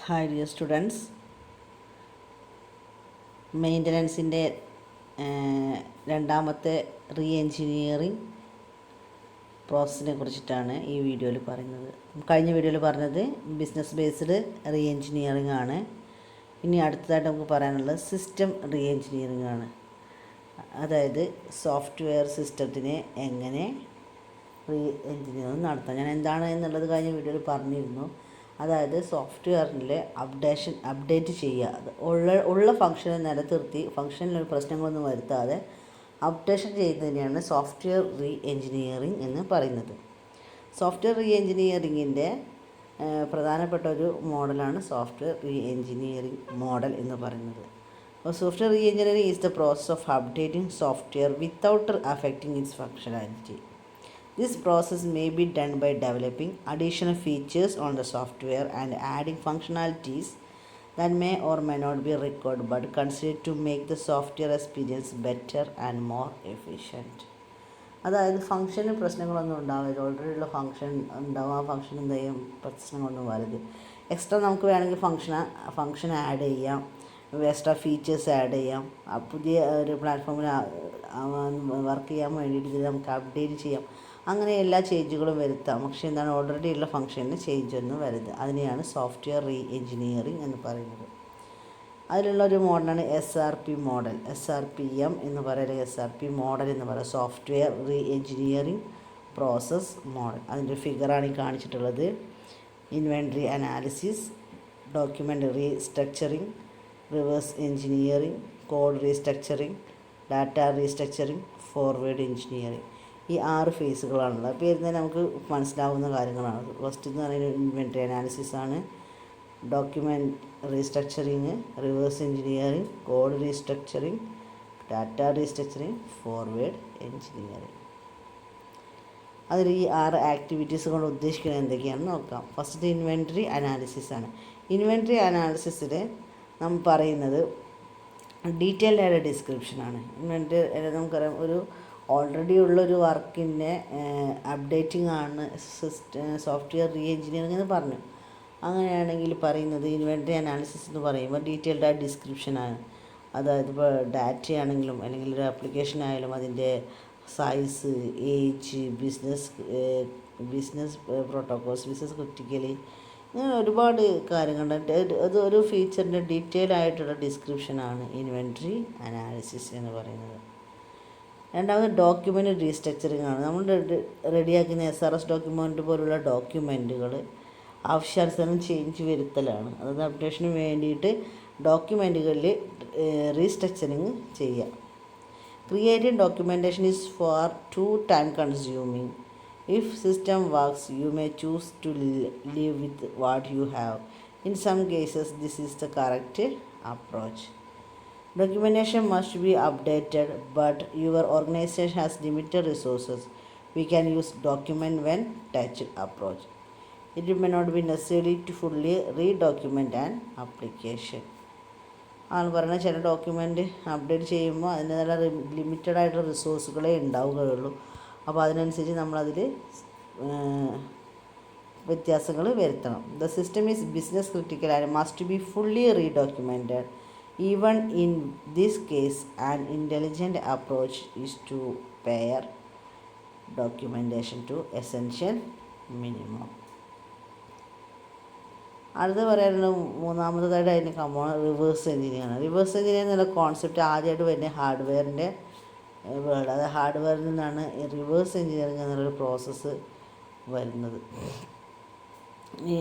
Hi dear students, മെയിൻ്റനൻസിൻ്റെ രണ്ടാമത്തെ re engineering പ്രോസസ്സിനെ കുറിച്ചിട്ടാണ് ഈ വീഡിയോയിൽ പറയുന്നത്. കഴിഞ്ഞ വീഡിയോയിൽ പറഞ്ഞത് ബിസിനസ് ബേസ്ഡ് റീ എൻജിനീയറിംഗ് ആണ്. ഇനി അടുത്തതായിട്ട് നമുക്ക് പറയാനുള്ളത് സിസ്റ്റം റീ എൻജിനീയറിംഗ് ആണ്. അതായത് സോഫ്റ്റ്വെയർ സിസ്റ്റത്തിനെ എങ്ങനെ റീ എൻജിനീയറിംഗ് നടത്താം. ഞാൻ എന്താണ് എന്നുള്ളത് കഴിഞ്ഞ വീഡിയോയിൽ പറഞ്ഞിരുന്നു. അതായത് സോഫ്റ്റ്വെയറിൽ അപ്ഡേറ്റ് ചെയ്യുക, ഉള്ള ഫംഗ്ഷനെ നിലനിർത്തി ഫംഗ്ഷനിലൊരു പ്രശ്നങ്ങളൊന്നും വരുത്താതെ അപ്ഡേഷൻ ചെയ്യുന്നതിനെയാണ് സോഫ്റ്റ്വെയർ റീ എൻജിനീയറിംഗ് എന്ന് പറയുന്നത്. സോഫ്റ്റ്വെയർ റീ എൻജിനീയറിങ്ങിൻ്റെ പ്രധാനപ്പെട്ട ഒരു മോഡലാണ് സോഫ്റ്റ്വെയർ റീ എൻജിനീയറിംഗ് മോഡൽ എന്ന് പറയുന്നത്. Software re engineering is the process of updating software without affecting it's functionality. This process may be done by developing additional features on the software and adding functionalities that may or may not be required but considered to make the software experience better and more efficient. അതായത് ഫംഗ്ഷന് പ്രശ്നങ്ങളൊന്നും ഉണ്ടാവില്ല, already ഉള്ള function ഉണ്ടാവും. ആ function എന്തെങ്കിലും പ്രശ്നങ്ങളൊന്നും വരരുത്. എക്സ്ട്രാ നമുക്ക് വേണമെങ്കിൽ ഫംഗ്ഷൻ ആഡ് ചെയ്യാം, എക്സ്ട്രാ ഫീച്ചേഴ്സ് ആഡ് ചെയ്യാം. പുതിയ ഒരു പ്ലാറ്റ്ഫോമിൽ വർക്ക് ചെയ്യാൻ വേണ്ടിയിട്ട് ഇത് നമുക്ക് അപ്ഡേറ്റ് ചെയ്യാം. അങ്ങനെ എല്ലാ ചേഞ്ചുകളും വരുത്താം. പക്ഷേ എന്താണ്, ഓൾറെഡി ഉള്ള ഫംഗ്ഷനിൽ ചേഞ്ച് ഒന്നും വരരുത്. അതിനെയാണ് സോഫ്റ്റ്വെയർ റീ എൻജിനീയറിംഗ് എന്ന് പറയുന്നത്. അതിലുള്ള ഒരു മോഡലാണ് SRP മോഡൽ, SRPM എന്ന് പറയുക, SRP മോഡൽ എന്ന് പറയുക, software re engineering process model. അതിൻ്റെ ഫിഗറാണ് ഈ കാണിച്ചിട്ടുള്ളത്. Inventory analysis, document restructuring, reverse engineering, code restructuring, data restructuring, forward engineering. ഈ 6 ഫേസുകളാണുള്ളത്. പേരിൽ തന്നെ നമുക്ക് മനസ്സിലാവുന്ന കാര്യങ്ങളാണ്. ഫസ്റ്റ് എന്ന് പറയുന്നത് ഇൻവെൻട്രി അനാലിസിസ് ആണ്, document restructuring, reverse engineering, code restructuring, data restructuring, forward engineering. അതിൽ ഈ 6 ആക്ടിവിറ്റീസ് കൊണ്ട് ഉദ്ദേശിക്കുന്നത് എന്തൊക്കെയാണെന്ന് നോക്കാം. ഫസ്റ്റ് ഇൻവെൻട്രി അനാലിസിസ് ആണ്. ഇൻവെൻട്രി അനാലിസിസിൽ നമ്മൾ പറയുന്നത് ഡീറ്റെയിൽഡ് ആയ ഡിസ്ക്രിപ്ഷനാണ്. ഇൻവെൻട്രി നമുക്കറിയാം, ഒരു ഓൾറെഡി ഉള്ളൊരു വർക്കിൻ്റെ അപ്ഡേറ്റിംഗ് ആണ് സോഫ്റ്റ്വെയർ റീ എൻജിനീയറിംഗ് എന്ന് പറഞ്ഞു. അങ്ങനെയാണെങ്കിൽ പറയുന്നത് ഇൻവെൻട്രി അനാലിസിസ് എന്ന് പറയുമ്പോൾ ഡീറ്റെയിൽഡ് ആയ ഡിസ്ക്രിപ്ഷനാണ്. അതായത് ഇപ്പോൾ ഡാറ്റയാണെങ്കിലും അല്ലെങ്കിൽ ഒരു ആപ്ലിക്കേഷൻ ആയാലും അതിൻ്റെ size, age, business protocols, business critically, ഇങ്ങനെ ഒരുപാട് കാര്യങ്ങളുണ്ട്. അത് ഒരു ഫീച്ചറിൻ്റെ ഡീറ്റെയിൽ ആയിട്ടുള്ള ഡിസ്ക്രിപ്ഷനാണ് ഇൻവെൻട്രി അനാലിസിസ് എന്ന് പറയുന്നത്. രണ്ടാമത് ഡോക്യുമെൻ്റ് റീസ്ട്രക്ചറിങ് ആണ്. നമ്മൾ റെഡിയാക്കുന്ന SRS ഡോക്യുമെൻ്റ് പോലുള്ള ഡോക്യുമെൻറ്റുകൾ ആവശ്യാനുസരണം ചേഞ്ച് വരുത്തലാണ്. അതായത് അപ്ഡേഷന് വേണ്ടിയിട്ട് ഡോക്യുമെൻറ്റുകളിൽ റീസ്ട്രക്ചറിങ് ചെയ്യുക. Creating documentation is for too time consuming. If system works you may choose to live with what you have. In some cases this is the correct approach. Documentation must be updated, but your organization has limited resources. We can use document when touched approach. It may not be necessary to fully redocument an application. ആണ് പറയുന്നത്, ചില document update ചെയ്യുമ്പോൾ അതിൻ്റെ നല്ല limited ആയിട്ടുള്ള റിസോഴ്സുകളേ ഉണ്ടാവുകയുള്ളൂ. അപ്പോൾ അതിനനുസരിച്ച് നമ്മളതിൽ വ്യത്യാസങ്ങൾ വരുത്തണം. The system is business critical and must be fully redocumented. Even in this case, an intelligent approach is to pare documentation to essential minimum. അടുത്ത പറയാനുള്ളത് മൂന്നാമതായിട്ട് അതിന് റിവേഴ്സ് എൻജിനീയറിംഗ്. റിവേഴ്സ് എൻജിനീയറിംഗ് എന്നുള്ള കോൺസെപ്റ്റ് ആദ്യമായിട്ട് വരുന്നത് ഹാർഡ്വെയറിൻ്റെ വേൾഡ്. അത് ഹാർഡ്വെയറിൽ നിന്നാണ് റിവേഴ്സ് എൻജിനീയറിംഗ് എന്നുള്ളൊരു പ്രോസസ്സ് വരുന്നത്.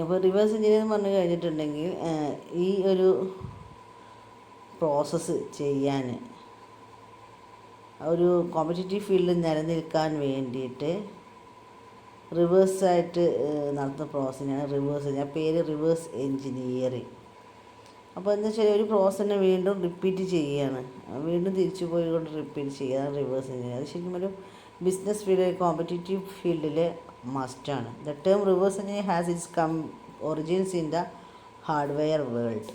ഇപ്പോൾ റിവേഴ്സ് എൻജിനീയറിംഗ് പറഞ്ഞു കഴിഞ്ഞിട്ടുണ്ടെങ്കിൽ ഈ ഒരു പ്രോസസ്സ് ചെയ്യാൻ ഒരു കോമ്പറ്റീറ്റീവ് ഫീൽഡിൽ നിലനിൽക്കാൻ വേണ്ടിയിട്ട് റിവേഴ്സായിട്ട് നടത്തുന്ന പ്രോസസ്സിനാണ് റിവേഴ്സ്. പേര് റിവേഴ്സ് എൻജിനീയറിംഗ്. അപ്പോൾ എന്താ വെച്ചാൽ ഒരു പ്രോസസ്സിനെ വീണ്ടും റിപ്പീറ്റ് ചെയ്യുകയാണ്, വീണ്ടും തിരിച്ചു പോയിക്കൊണ്ട് റിപ്പീറ്റ് ചെയ്യുകയാണ് റിവേഴ്സ് എൻജിനീയറിംഗ്. അത് ശരിക്കും ഒരു ബിസിനസ് ഫീൽഡ്, കോമ്പറ്റീറ്റീവ് ഫീൽഡിൽ മസ്റ്റാണ്. The term reverse engineering has it's origins in the hardware world.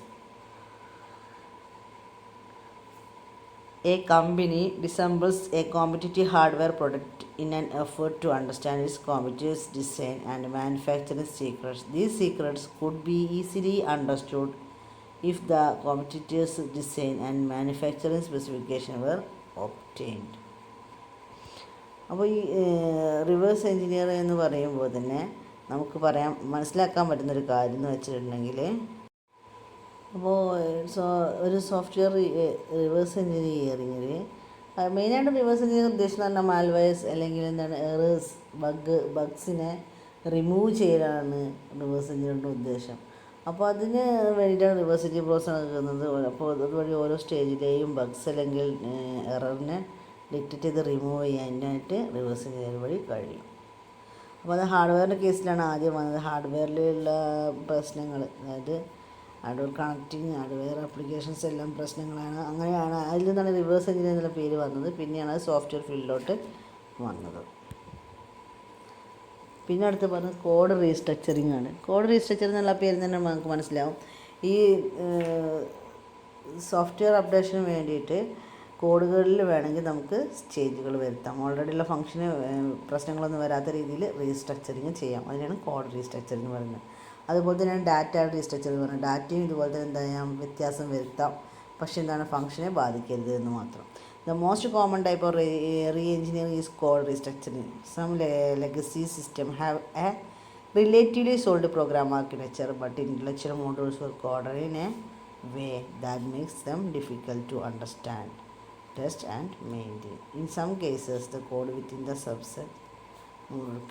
A company disassembles a competitive hardware product in an effort to understand its competitor's design and manufacturing secrets. These secrets could be easily understood if the competitor's design and manufacturing specification were obtained. അപ്പോൾ ഈ reverse engineer എന്ന് പറയുമ്പോൾ തന്നെ നമുക്ക് മനസ്സിലാക്കാൻ പറ്റുന്നൊരു കാര്യം എന്ന് വെച്ചിട്ടുണ്ടെങ്കിൽ, അപ്പോൾ ഒരു സോഫ്റ്റ്വെയർ റിവേഴ്സ് എഞ്ചിനീയറിങ്ങിൽ മെയിനായിട്ട് റിവേഴ്സ് എഞ്ചിനീയർ ഉദ്ദേശിക്കുന്നത് പറഞ്ഞാൽ മാൽവെയർസ് അല്ലെങ്കിൽ എന്താണ് എറേഴ്സ് ബഗ്സിനെ റിമൂവ് ചെയ്യലാണ് റിവേഴ്സ് എഞ്ചിനീയറിൻ്റെ ഉദ്ദേശം. അപ്പോൾ അതിന് വേണ്ടിയിട്ടാണ് റിവേഴ്സ് എഞ്ചിനീയർ പ്രോസസ് നടക്കുന്നത്. അപ്പോൾ അതുവഴി ഓരോ സ്റ്റേജിലെയും ബഗ്സ് അല്ലെങ്കിൽ എററിനെ ഡിറ്റക്റ്റ് ചെയ്ത് റിമൂവ് ചെയ്യാനായിട്ട് റിവേഴ്സ് എഞ്ചിനീയർ വഴി കഴിയും. അപ്പോൾ അത് ഹാർഡ്വെയറിൻ്റെ കേസിലാണ് ആദ്യം വന്നത്. ഹാർഡ്വെയറിലുള്ള പ്രശ്നങ്ങൾ, അതായത് ഹാർഡ്വെയർ കണക്റ്റിങ്, ഹാർഡ്വെയർ ആപ്ലിക്കേഷൻസ് എല്ലാം പ്രശ്നങ്ങളാണ്. അങ്ങനെയാണ് അതിൽ നിന്നാണ് റിവേഴ്സ് എഞ്ചിനീയർ എന്നുള്ള പേര് വന്നത്. പിന്നെയാണ് അത് സോഫ്റ്റ്വെയർ ഫീൽഡിലോട്ട് വന്നത്. പിന്നെ അടുത്ത് പറഞ്ഞത് കോഡ് റീസ്ട്രക്ചറിങ് ആണ്. കോഡ് റീസ്ട്രക്ചറിങ് എന്നുള്ള പേര് തന്നെ നമുക്ക് മനസ്സിലാവും. ഈ സോഫ്റ്റ്വെയർ അപ്ഡേഷന് വേണ്ടിയിട്ട് കോഡുകളിൽ വേണമെങ്കിൽ നമുക്ക് ചേഞ്ചുകൾ വരുത്താം. ഓൾറെഡി ഉള്ള ഫംഗ്ഷന് പ്രശ്നങ്ങളൊന്നും വരാത്ത രീതിയിൽ റീസ്ട്രക്ചറിങ് ചെയ്യാം. അതിനാണ് കോഡ് റീസ്ട്രക്ചറിങ് പറയുന്നത്. അതുപോലെ തന്നെയാണ് ഡാറ്റ റീസ്ട്രക്ചറിങ് പറയുന്നത്. ഡാറ്റയും ഇതുപോലെ തന്നെ എന്താ ചെയ്യാം, വ്യത്യാസം വരുത്താം. പക്ഷേ എന്താണ്, ഫംഗ്ഷനെ ബാധിക്കരുത് എന്ന് മാത്രം. The most common type of re-engineering is code restructuring. Some legacy systems have a relatively solid program architecture, but intellectual modules were coded in a way that makes them difficult to understand, test and maintain. In some cases, the code within the subset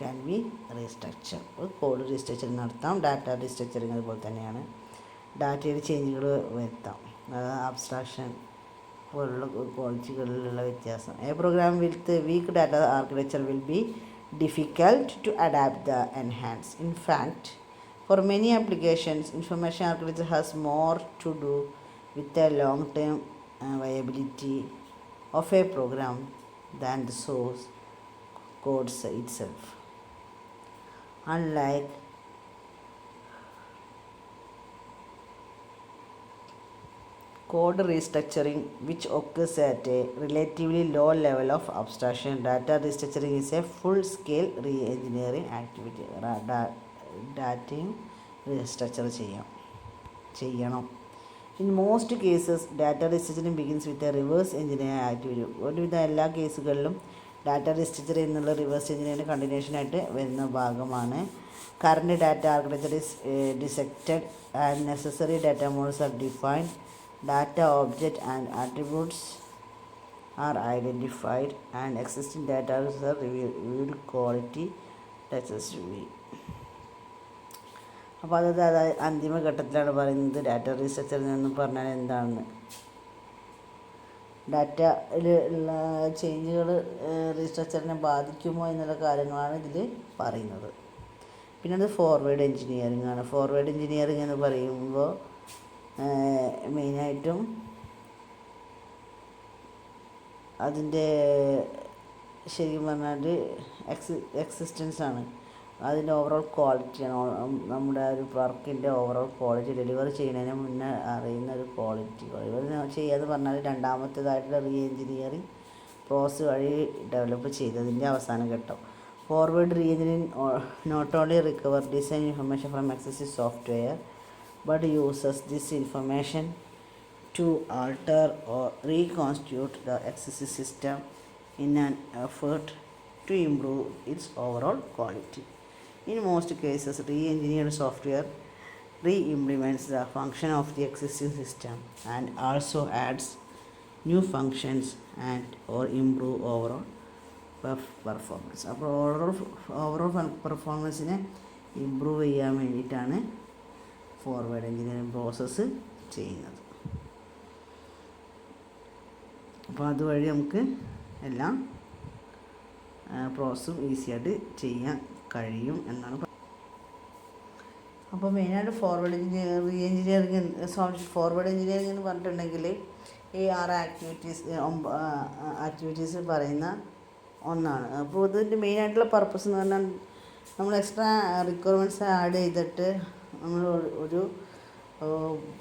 can be restructured. Code restructuring നടത്താം. Data restructuring അതുപോലെ തന്നെയാണ്. ഡാറ്റയിൽ ചേഞ്ചുകൾ വരുത്താം, abstraction പോലുള്ള ക്വാളിറ്റികളിലുള്ള വ്യത്യാസം. A program with weak data architecture will be difficult to adapt the enhance. In fact, for many applications information architecture has more to do with a long term viability of a program than the source code itself. Unlike code restructuring, which occurs at a relatively low level of abstraction, data restructuring is a full-scale re-engineering activity. ഡാറ്റയും restructure ചെയ്യണം. In most cases, data restructuring begins with a reverse engineering activity. ഒരുവിധ എല്ലാ കേസുകളിലും data restructure എന്നുള്ള reverse എഞ്ചിനീയറിൻ്റെ കണ്ടിന്യൂഷനായിട്ട് വരുന്ന ഭാഗമാണ്. Current data architecture is dissected and necessary data models are defined. Data object and attributes are identified and existing data are reviewed quality touches we. അപ്പോൾ അത് അന്തിമ ഘട്ടത്തിലാണ് പറയുന്നത് ഡാറ്റ റീസ്ട്രക്ചറിങ് എന്ന് പറഞ്ഞാൽ എന്താണെന്ന്. ഡാറ്റയിൽ ഉള്ള ചേഞ്ചുകൾ റീസ്ട്രക്ചറിനെ ബാധിക്കുമോ എന്നുള്ള കാര്യങ്ങളാണ് ഇതിൽ പറയുന്നത്. പിന്നെ അത് ഫോർവേഡ് എഞ്ചിനീയറിംഗ് ആണ്. ഫോർവേഡ് എഞ്ചിനീയറിംഗ് എന്ന് പറയുമ്പോൾ മെയിനായിട്ടും അതിൻ്റെ ശരിക്കും പറഞ്ഞാൽ എക്സിസ്റ്റൻസ് ആണ്. അതിൻ്റെ ഓവറോൾ ക്വാളിറ്റിയാണ്. നമ്മുടെ ഒരു വർക്കിൻ്റെ ഓവറോൾ ക്വാളിറ്റി ഡെലിവറി ചെയ്യുന്നതിന് മുന്നേ അറിയുന്ന ഒരു ക്വാളിറ്റി ചെയ്യാന്ന് പറഞ്ഞാൽ രണ്ടാമത്തേതായിട്ടുള്ള റീ എഞ്ചിനീയറിങ് പ്രോസസ് വഴി ഡെവലപ്പ് ചെയ്തതിൻ്റെ അവസാന ഘട്ടം. Forward re engineering not only recover design information from existing software but uses this information to alter or reconstitute the existing system in an effort to improve its overall quality. In most cases, re-engineered software re-implements the function of the existing system and also adds new functions and or improve overall performance. അപ്പോൾ overall പെർഫോമൻസിനെ improve ചെയ്യാൻ വേണ്ടിയിട്ടാണ് forward engineering process ചെയ്യുന്നത്. അപ്പോൾ അതുവഴി നമുക്ക് എല്ലാം പ്രോസസ്സും ഈസിയായിട്ട് ചെയ്യാൻ കഴിയും എന്നാണ്. അപ്പോൾ മെയിനായിട്ട് ഫോർവേഡ് എഞ്ചിനീയറിംഗ് ഫോർവേഡ് എഞ്ചിനീയറിംഗ് എന്ന് പറഞ്ഞിട്ടുണ്ടെങ്കിൽ ഈ 6 ആക്ടിവിറ്റീസ് പറയുന്ന ഒന്നാണ്. അപ്പോൾ ഇതിൻ്റെ മെയിനായിട്ടുള്ള പർപ്പസ് എന്ന് പറഞ്ഞാൽ നമ്മൾ എക്സ്ട്രാ റിക്വയർമെൻറ്റ്സ് ആഡ് ചെയ്തിട്ട് നമ്മൾ ഒരു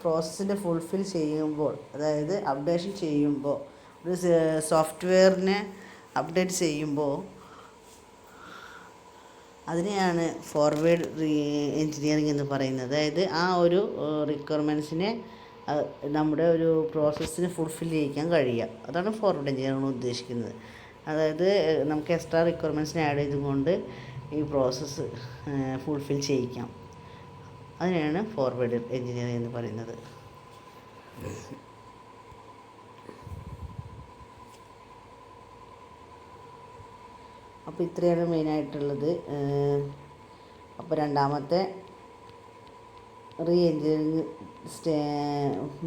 പ്രോസസ്സിൻ്റെ ഫുൾഫിൽ ചെയ്യുമ്പോൾ, അതായത് അപ്ഡേഷൻ ചെയ്യുമ്പോൾ ഒരു സോഫ്റ്റ്വെയറിനെ അപ്ഡേറ്റ് ചെയ്യുമ്പോൾ അതിനെയാണ് ഫോർവേഡ് എൻജിനീയറിംഗ് എന്ന് പറയുന്നത്. അതായത് ആ ഒരു റിക്വയർമെൻറ്റ്സിനെ നമ്മുടെ ഒരു പ്രോസസ്സിന് ഫുൾഫിൽ ചെയ്യിക്കാൻ കഴിയുക, അതാണ് ഫോർവേഡ് എൻജിനീയറിംഗ് ഉദ്ദേശിക്കുന്നത്. അതായത് നമുക്ക് എക്സ്ട്രാ റിക്വയർമെൻറ്റ്സിനെ ആഡ് ചെയ്തുകൊണ്ട് ഈ പ്രോസസ്സ് ഫുൾഫിൽ ചെയ്യിക്കാം, അതിനെയാണ് ഫോർവേഡ് എൻജിനീയറിംഗ് എന്ന് പറയുന്നത്. അപ്പോൾ ഇത്രയാണ് മെയിനായിട്ടുള്ളത്. അപ്പോൾ രണ്ടാമത്തെ റീ എൻജിനീയറിംഗ്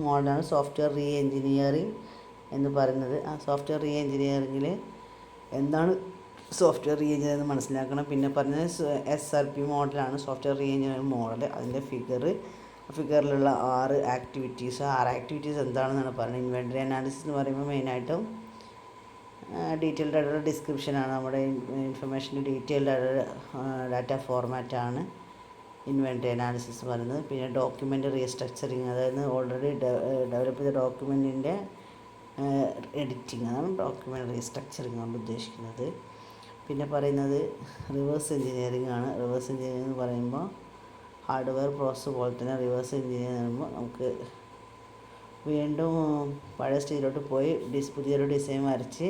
മോഡലാണ് സോഫ്റ്റ്വെയർ റീ എൻജിനീയറിംഗ് എന്ന് പറയുന്നത്. ആ സോഫ്റ്റ്വെയർ റീ എൻജിനീയറിംഗിൽ എന്താണ് സോഫ്റ്റ്വെയർ റീ എൻജിനീയറിംഗ് എന്ന് മനസ്സിലാക്കണം. പിന്നെ പറഞ്ഞത് SRP മോഡലാണ് സോഫ്റ്റ്വെയർ റീ എൻജിനീയറിംഗ് മോഡൽ. അതിൻ്റെ ഫിഗറിലുള്ള 6 ആക്ടിവിറ്റീസ് എന്താണെന്നാണ് പറയുന്നത്. ഇൻവെൻ്ററി അനാലിസിസ് എന്ന് പറയുമ്പോൾ മെയിനായിട്ടും ഡീറ്റെയിൽഡ് ആയിട്ടുള്ള ഡിസ്ക്രിപ്ഷനാണ്. നമ്മുടെ ഇൻഫർമേഷൻ്റെ ഡീറ്റെയിൽഡ് ആയിട്ടുള്ള ഡാറ്റ ഫോർമാറ്റാണ് ഇൻവെൻ്ററി അനാലിസിസ് പറയുന്നത്. പിന്നെ ഡോക്യുമെൻ്റ് റീസ്ട്രക്ചറിങ്, അതായത് ഓൾറെഡി ഡെവലപ്പ് ചെയ്ത ഡോക്യുമെൻറ്റിൻ്റെ എഡിറ്റിംഗ്, അതാണ് ഡോക്യുമെൻ്റ് റീസ്ട്രക്ചറിങ് കൊണ്ട് ഉദ്ദേശിക്കുന്നത്. പിന്നെ പറയുന്നത് റിവേഴ്സ് എൻജിനീയറിംഗ് ആണ്. റിവേഴ്സ് എൻജിനീയറിംഗ് എന്ന് പറയുമ്പോൾ ഹാർഡ്വെയർ പ്രോസസ്സ് പോലെ തന്നെ റിവേഴ്സ് എൻജിനീയറിംഗ് എന്ന് പറയുമ്പോൾ നമുക്ക് വീണ്ടും പഴയ സ്റ്റേജിലോട്ട് പോയി പുതിയൊരു ഡിസൈൻ വരച്ച്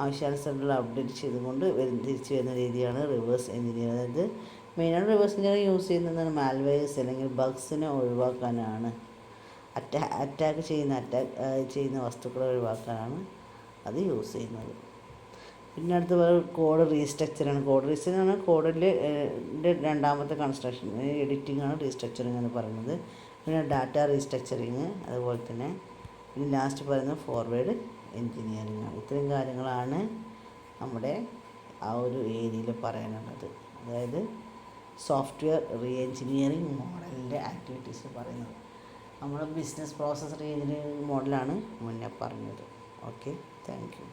ആവശ്യാനുസരണമുള്ള അപ്ഡേറ്റ് ചെയ്തുകൊണ്ട് തിരിച്ചു വരുന്ന രീതിയാണ് റിവേഴ്സ് എൻജിനീയറിംഗ്. അതായത് മെയിനായിട്ട് റിവേഴ്സ് എൻജിനീയറിംഗ് യൂസ് ചെയ്യുന്നത് മാൽവെയർസ് അല്ലെങ്കിൽ ബഗ്സിനെ ഒഴിവാക്കാനാണ്. അറ്റാക്ക് ചെയ്യുന്ന വസ്തുക്കളെ ഒഴിവാക്കാനാണ് അത് യൂസ് ചെയ്യുന്നത്. പിന്നെ അടുത്ത കോഡ് റീസ്ട്രക്ചറാണ്. കോഡിൻ്റെ രണ്ടാമത്തെ കൺസ്ട്രക്ഷൻ എഡിറ്റിംഗ് ആണ് റീസ്ട്രക്ചറിങ് എന്ന് പറയുന്നത്. പിന്നെ ഡാറ്റ റീസ്ട്രക്ചറിങ്, അതുപോലെ തന്നെ പിന്നെ ലാസ്റ്റ് പറയുന്നത് ഫോർവേഡ് എൻജിനീയറിംഗ് ആണ്. ഇത്രയും കാര്യങ്ങളാണ് നമ്മുടെ ആ ഒരു ഏരിയയിൽ പറയാനുള്ളത്. അതായത് സോഫ്റ്റ്വെയർ റീ എൻജിനീയറിംഗ് മോഡലിൻ്റെ ആക്ടിവിറ്റീസ് പറയുന്നത്. നമ്മൾ ബിസിനസ് പ്രോസസ് റീ എൻജിനീയറിംഗ് മോഡലാണ് മുന്നേ പറഞ്ഞത്. Okay, thank you.